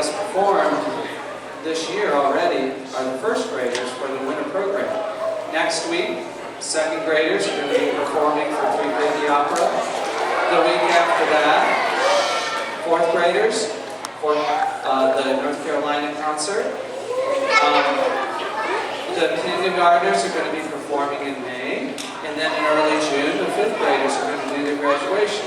has performed this year already are the first graders for the winter program. Next week, second graders are going to be performing for 350 Opera. The week after that, fourth graders for the North Carolina concert. The kindergartners are going to be performing in May, and then in early June, the fifth graders are going to do their graduation.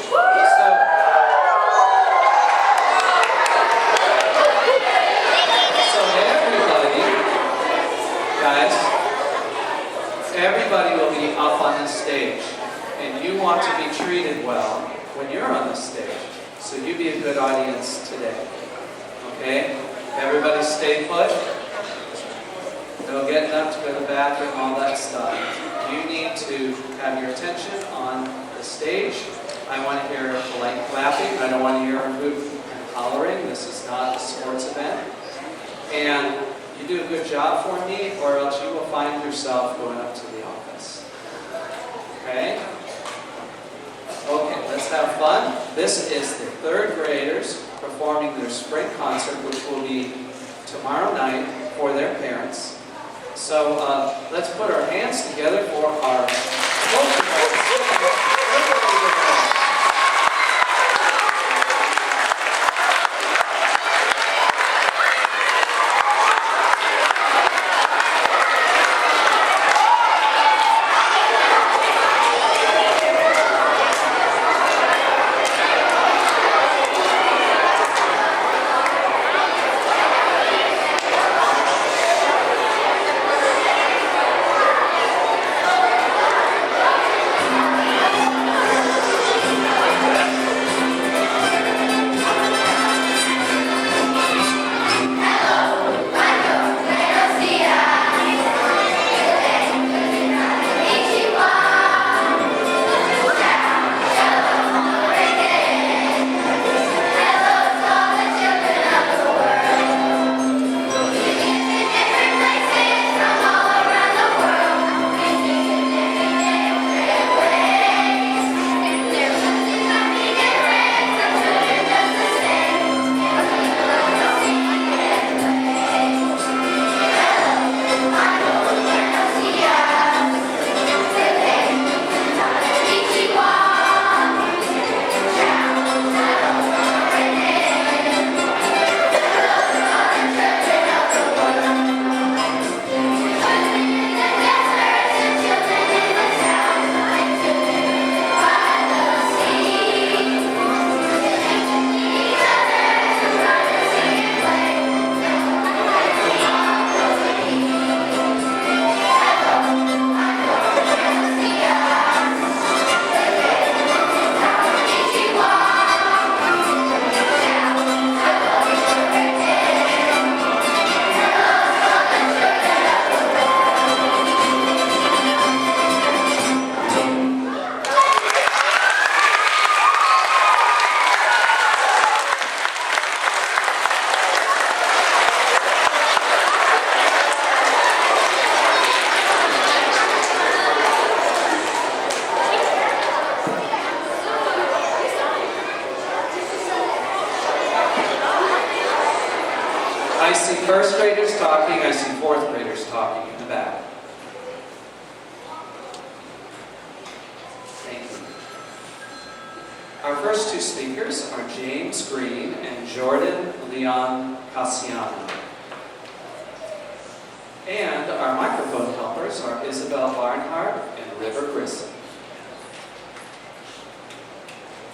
So everybody, guys, everybody will be up on the stage, and you want to be treated well when you're on the stage. So you be a good audience today. Okay? Everybody stay put. No getting up to go to the bathroom, all that stuff. You need to have your attention on the stage. I want to hear polite clapping. I don't want to hear a hoop and hollering. This is not a sports event. And you do a good job for me, or else you will find yourself going up to the office. Okay? Okay, let's have fun. This is the third graders performing their spring concert, which will be tomorrow night for their parents. So let's put our hands together for our I see first graders talking, I see fourth graders talking in the back. Thank you. Our first two speakers are James Green and Jordan Leon Cassiano. And our microphone helpers are Isabel Barnhart and River Grissom.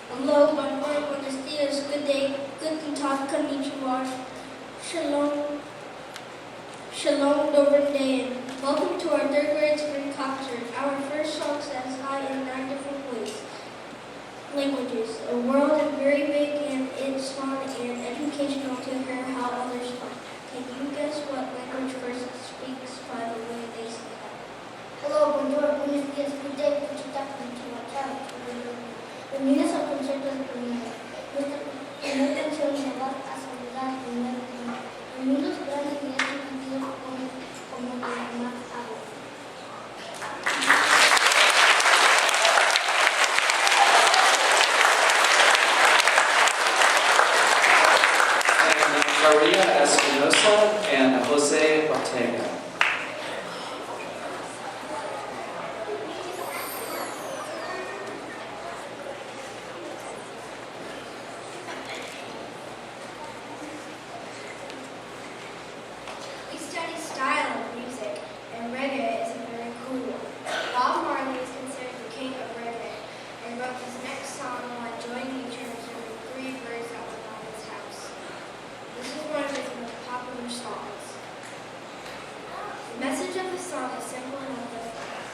Hello, buenos dias, good day, guten tag, konnichiwa, shalom, shalom, добрый день. Welcome to our third grade spring concert. Our first song says hi in 9 different languages. A world is very big and it's fun and educational to hear how others talk. Can you guess what language person speaks by the way they say that? Hello, bonjour, buenos dias, good day, guten tag, konnichiwa, ciao. Bienvenidos al concierto de primero. Nuestra primera canción se va a saludar primero. Bienvenidos, grandes y sentidos como de más agua. Maria Espinosa and Jose Ortega. We study style of music, and reggae is a very cool one. Bob Marley is considered the king of reggae, and wrote his next song while enjoying nature and observing 3 birds that were on his house. This is one of his most popular songs. The message of the song is simple enough as this.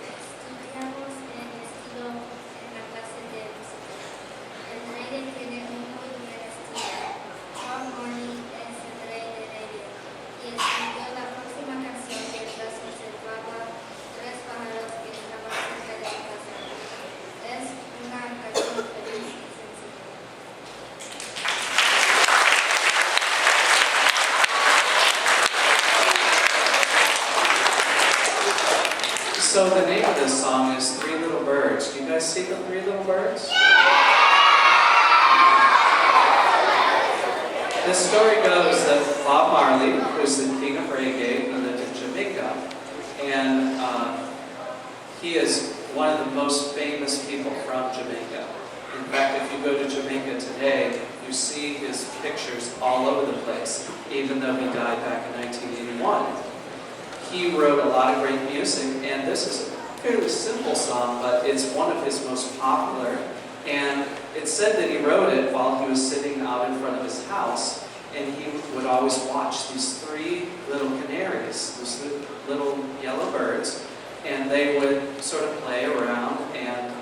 Estudiamos en estilo en la clase de música. El reggae tiene un muy buen estilo. Bob Marley es el rey de reggae y escribió la próxima canción mientras observaba 3 pájaros que estaban cerca de su casa. Es una canción feliz y sencilla. So the name of this song is Three Little Birds. Do you guys see the 3 little birds? The story goes that Bob Marley, who's the king of reggae, lived in Jamaica, and he is one of the most famous people from Jamaica. In fact, if you go to Jamaica today, you see his pictures all over the place, even though he died back in 1981. He wrote a lot of great music, and this is a fairly simple song, but it's one of his most popular. And it's said that he wrote it while he was sitting out in front of his house, and he would always watch these 3 little canaries, these little yellow birds, and they would sort of play around, and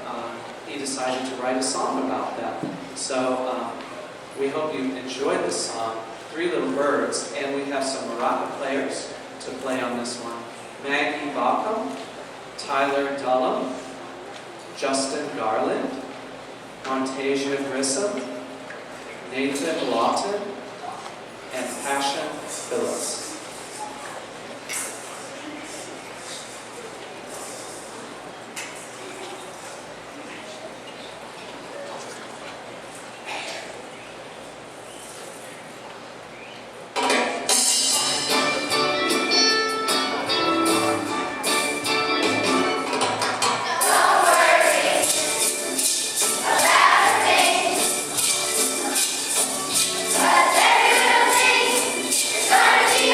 he decided to write a song about them. So we hope you enjoy this song, 3 Little Birds, and we have some maraca players to play on this one. Maggie Baucom, Tyler Dullum, Justin Garland, Montasia Grissom, Nathan Lawton, and Passion Phillips. It's gonna be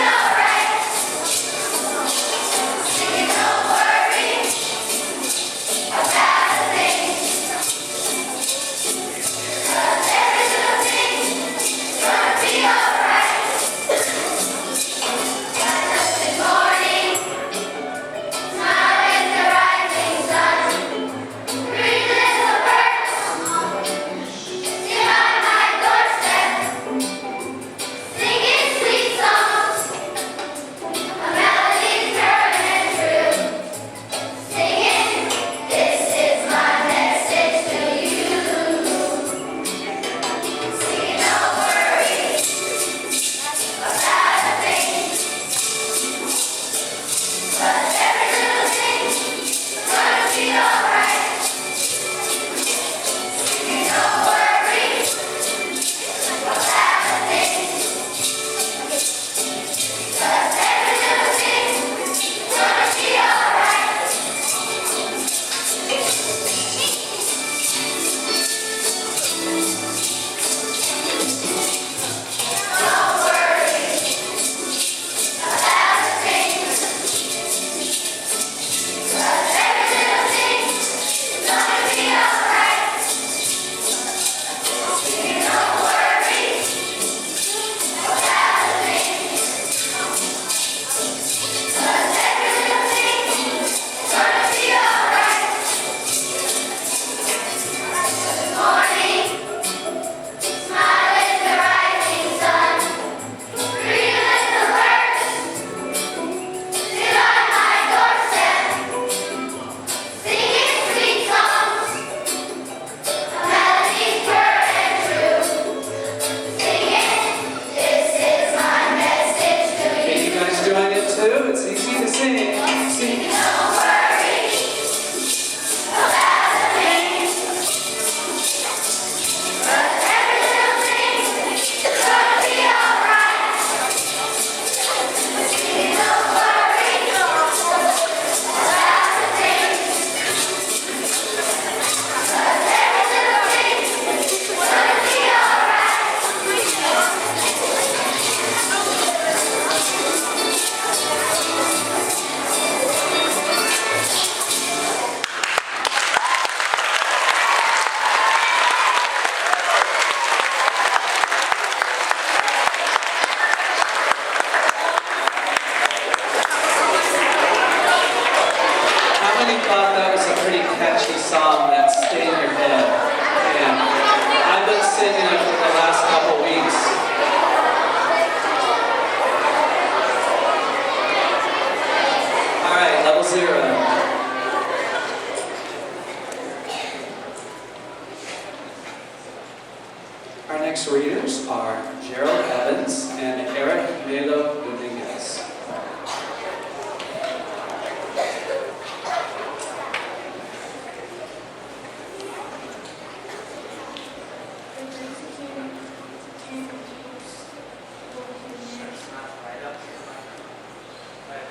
Our next readers are Gerald Evans and Eric Melo Dominguez.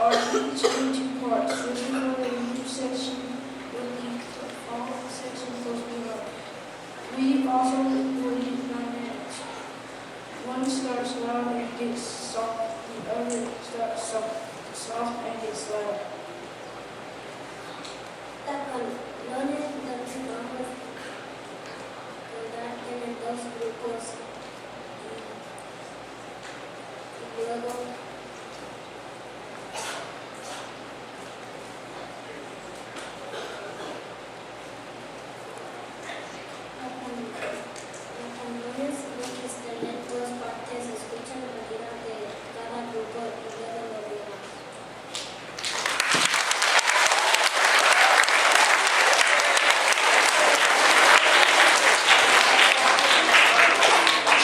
Are each in two parts. The review section will be the following section goes below. We also will use dynamics. One starts loud and gets soft, the other starts soft and gets loud. Talones danzamos en dos grupos y luego los talones tener dos partes, escuchan la vida de cada grupo y luego lo demás.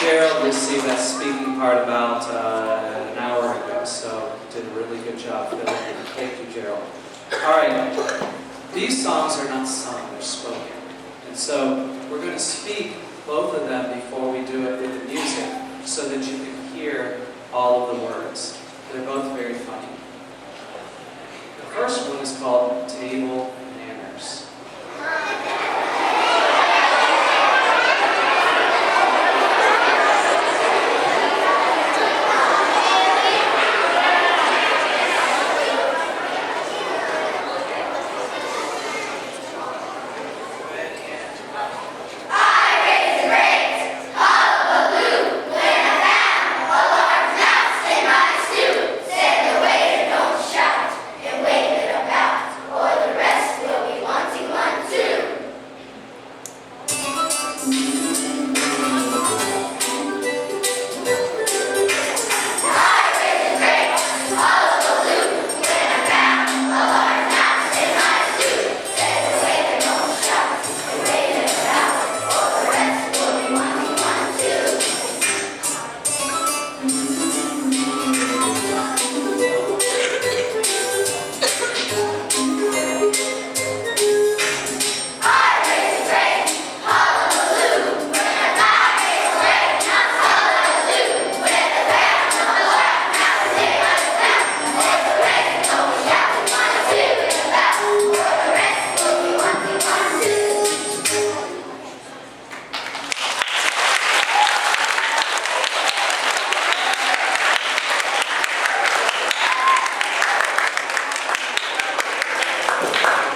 Gerald received that speaking part about an hour ago, so did a really good job filling in. Thank you, Gerald. All right, these songs are not sung, they're spoken. And so we're going to speak both of them before we do it with the music so that you can hear all of the words. They're both very funny. The first one is called Table Manners.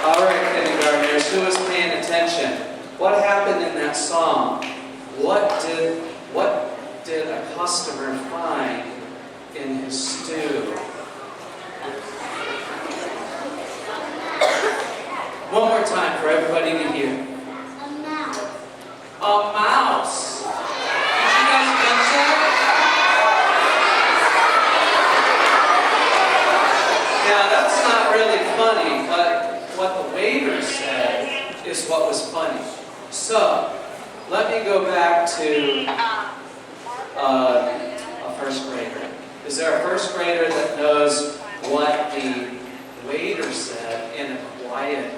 All right, kindergartners, who was paying attention? What happened in that song? What did a customer find in his stew? One more time for everybody to hear. A mouse. A mouse. Did you guys catch that? Now that's not really funny, but what the waiter said is what was funny. So, let me go back to a first grader. Is there a first grader that knows what the waiter said in a quiet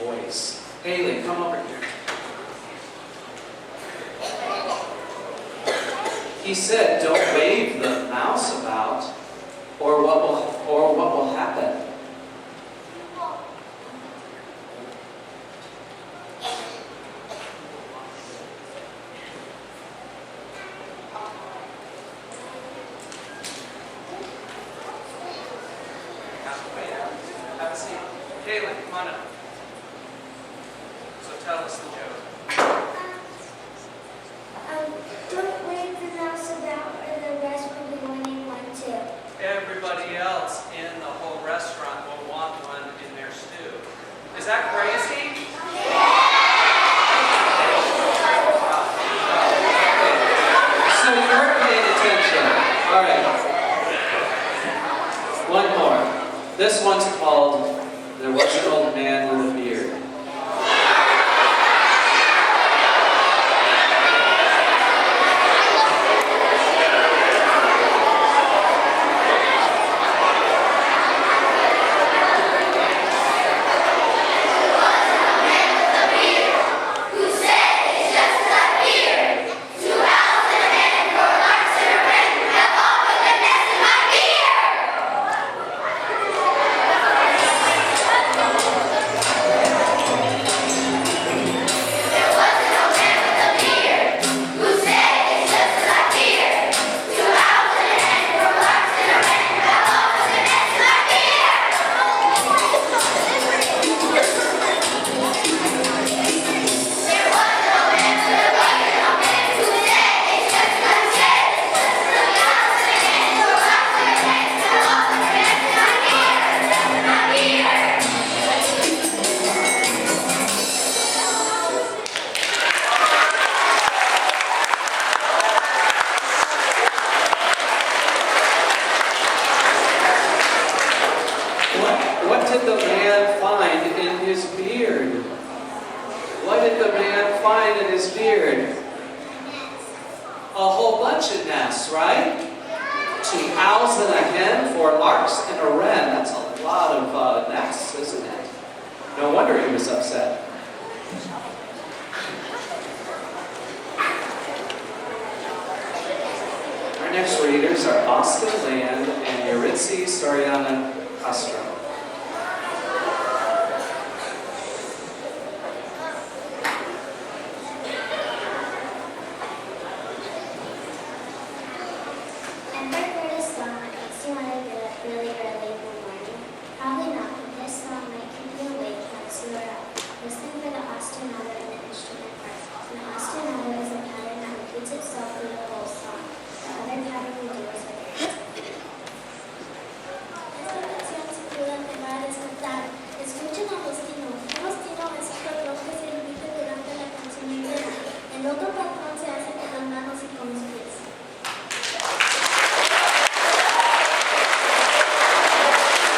voice? Haley, come over here. He said, "Don't wave the mouse about, or what will happen?" Have a seat. Haley, come on up. So tell us the joke. Don't wave the mouse about or the rest will be wanting one too. Everybody else in the whole restaurant will want one in their stew. Is that crazy? So you weren't paying attention. All right. One more. This one's called "There Was an Old Man with a Beard." bunch of nests, right? 2 owls and a hen, 4 larks and a wren. That's a lot of nests, isn't it? No wonder he was upset. Our next readers are Austin Land and Yuritsi Soriana Castro.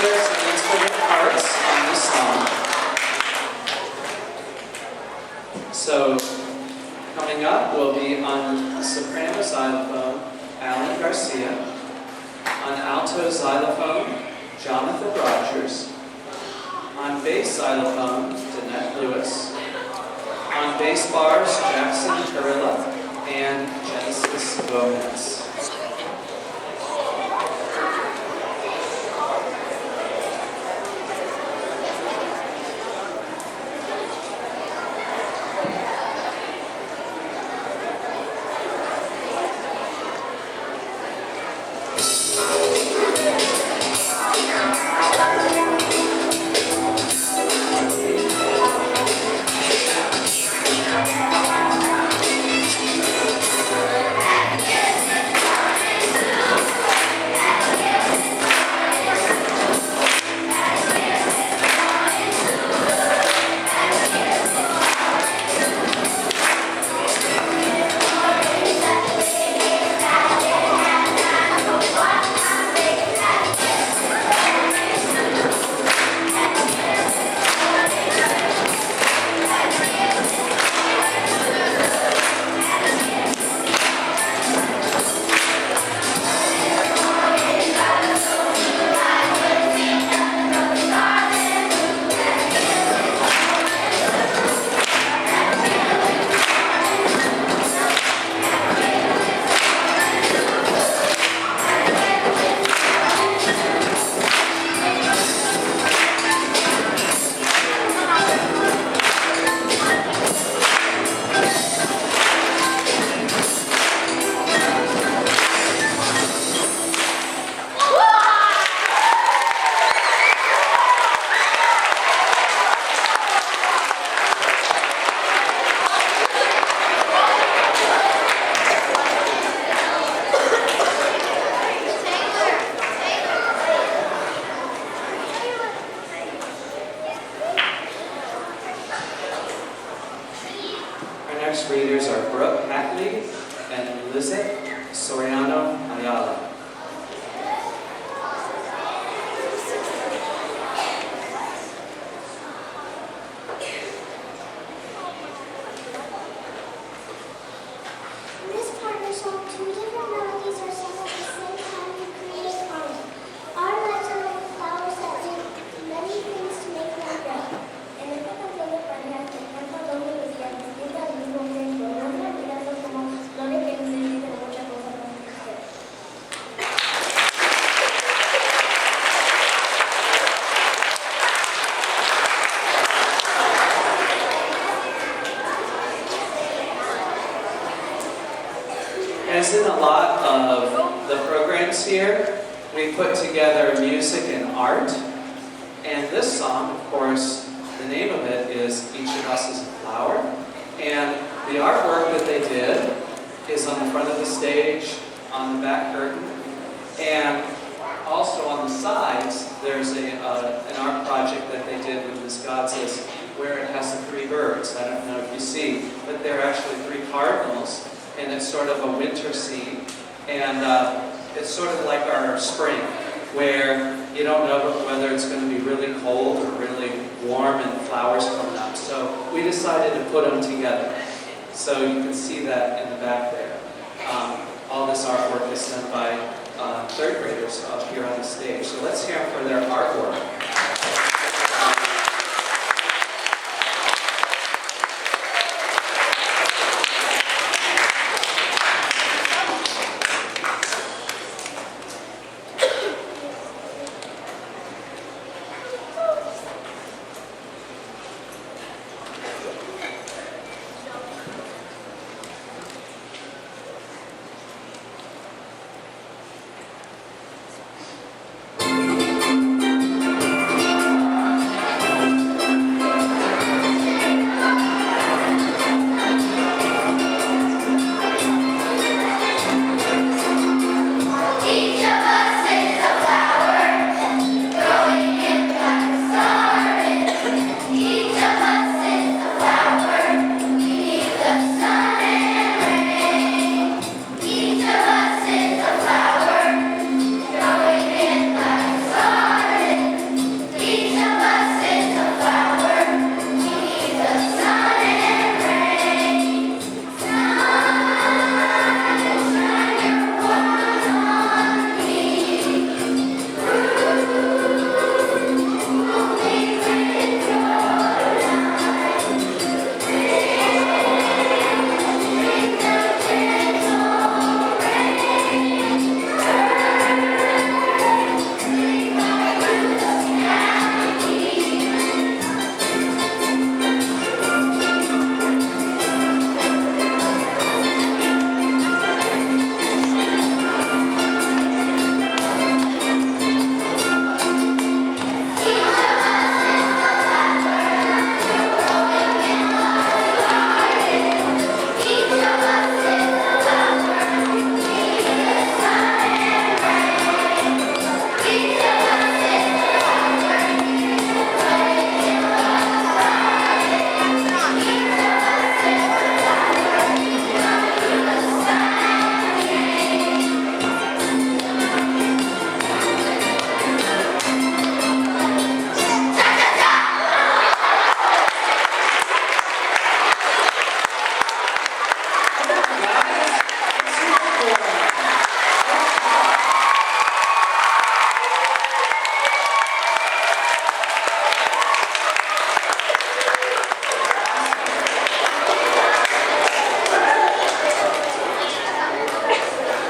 There's some instrument parts on this song. So, coming up will be on soprano xylophone, Alan Garcia. On alto xylophone, Jonathan Rogers. On bass xylophone, Danette Lewis. On bass bars, Jackson Carilla and Genesis Gomez. Next readers are Brooke Hackley and Lizette Soriano Ayala. In this partner song, 2 different melodies are sung at the same time to create harmony. Our lives are like flowers that do many things to make them grow. En esta canción de pareja se canta dos melodías distintas al mismo tiempo. No se olvidando como flores que necesitan muchas cosas para crecer. As in a lot of the programs here, we put together music and art. And this song, of course, the name of it is Each of Us is a Flower. And the artwork that they did is on the front of the stage, on the back curtain, and also on the sides, there's an art project that they did with Miss Godzis where it has the 3 birds. I don't know if you see, but they're actually 3 cardinals. And it's sort of a winter scene, and it's sort of like our spring, where you don't know whether it's going to be really cold or really warm and flowers coming up. So we decided to put them together. So you can see that in the back there. all this artwork is done by third graders up here on the stage. So let's hear them for their artwork.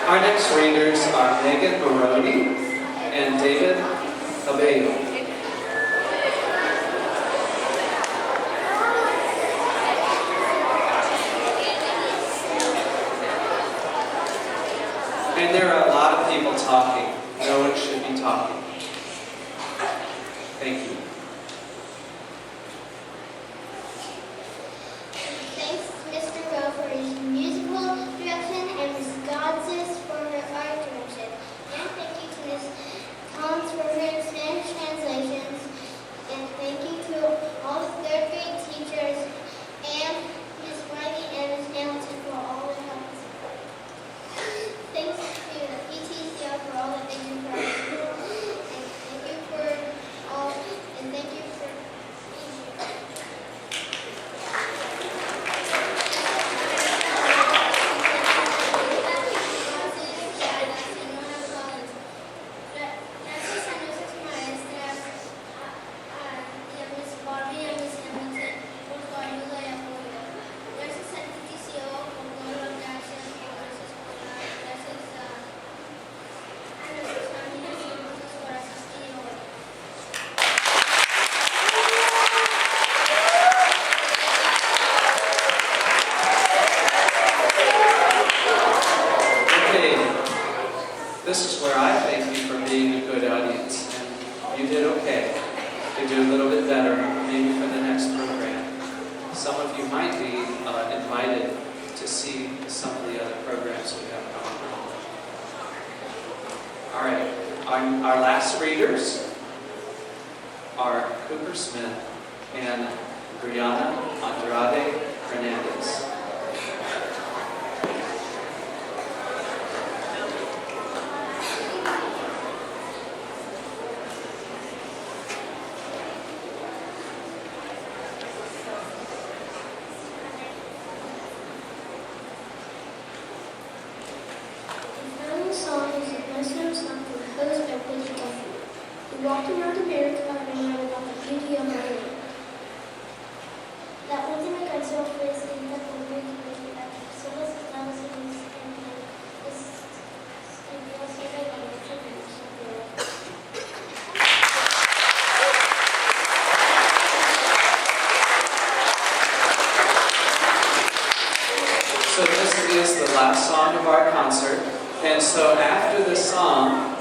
Our next readers are Megan Baroni and David Abeo. And there are a lot of people talking. No one should be talking. Thank you. Thanks to Mr. Rowe for his musical direction and Ms. Godzis for her art direction. And thank you to Ms. Collins for her Spanish translations. And thank you to all the third grade teachers and Ms. Wiley and Ms. Hamilton for all their help and support. Thanks to the PTCO for all that they do for our school. And thank you for all, and thank you for being here. Gracias a nuestras maestras, a Ms. Barbie y a Ms. Hamilton por su ayuda y apoyo. Gracias al PTCO por todo lo que hacen por nuestra escuela. Gracias a nuestras familias y amigos por asistir hoy. Okay, this is where I thank you for being a good audience, and you did okay. You do a little bit better, maybe for the next program. Some of you might be invited to see some of the other programs we have going on. All right, our last readers are Cooper Smith and Brianna Andrade Hernandez. walked around America and learned about the beauty of our land. La última canción fue escrita por las personas estados unidos escribió sobre la lucha de nuestra tierra. So this is the last song of our concert. And so after the song,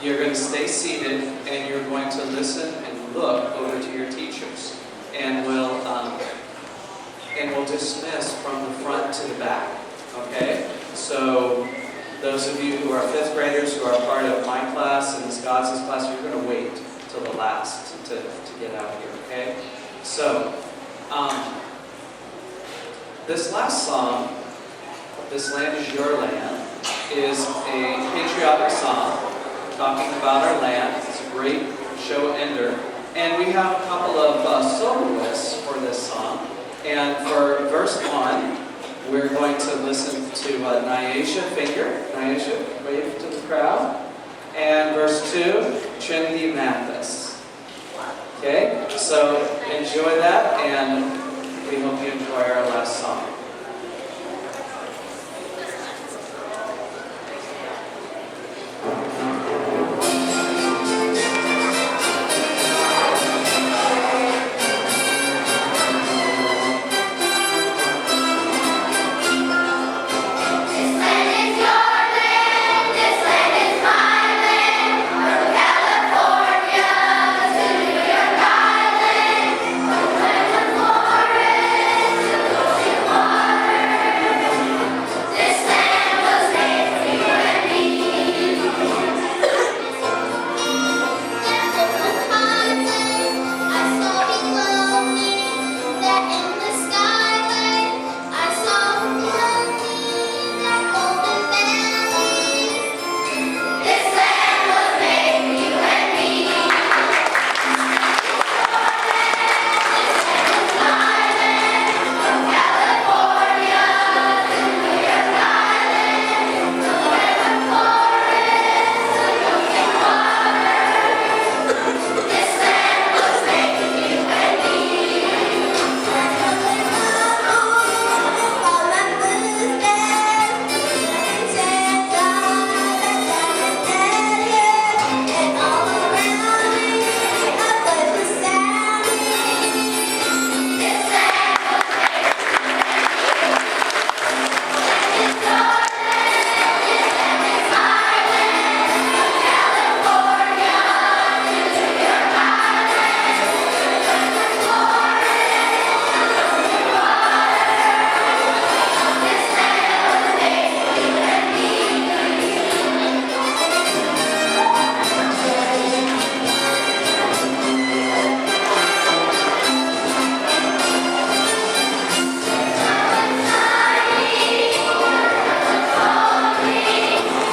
you're going to stay seated and you're going to listen and look over to your teachers. And we'll dismiss from the front to the back. Okay? So those of you who are fifth graders who are part of my class and Ms. Gods' class, you're going to wait till the last to get out here. Okay? So this last song, "This Land Is Your Land," is a patriotic song talking about our land. It's a great show ender. And we have a couple of soloists for this song. And for verse 1, we're going to listen to Nyasha Finger. Nyasha, wave to the crowd. And verse 2, Trinity Mathis. Okay? So enjoy that, and we hope you enjoy our last song.